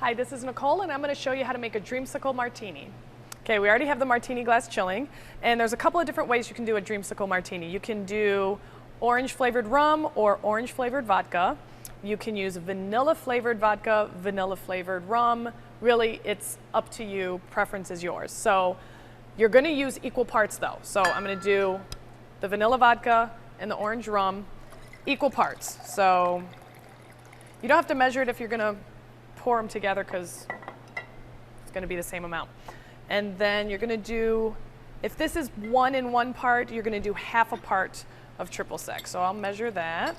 Hi, this is Nicole, and I'm going to show you how to make a Dreamsicle martini. Okay, we already have the martini glass chilling, and there's a couple of different ways you can do a Dreamsicle martini. You can do orange flavored rum or orange flavored vodka. You can use vanilla flavored vodka, vanilla flavored rum. Really, it's up to you. Preference is yours. So you're going to use equal parts though. So I'm going to do the vanilla vodka and the orange rum equal parts. So you don't have to measure it if you're going to pour them together because it's going to be the same amount. And then you're going to do, if this is 1 in 1 part, you're going to do half a part of triple sec. So I'll measure that.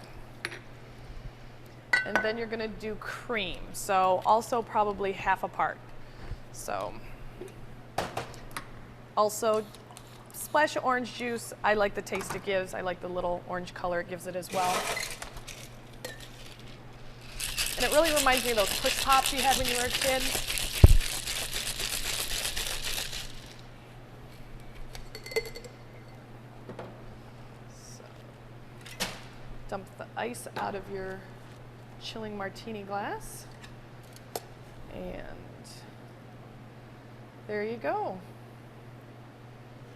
And then you're going to do cream. So also probably half a part. So also splash of orange juice. I like the taste it gives. I like the little orange color it gives it as well. And it really reminds me of those push pops you had when you were a kid. So, dump the ice out of your chilling martini glass. And there you go.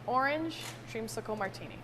Orange Dreamsicle martini.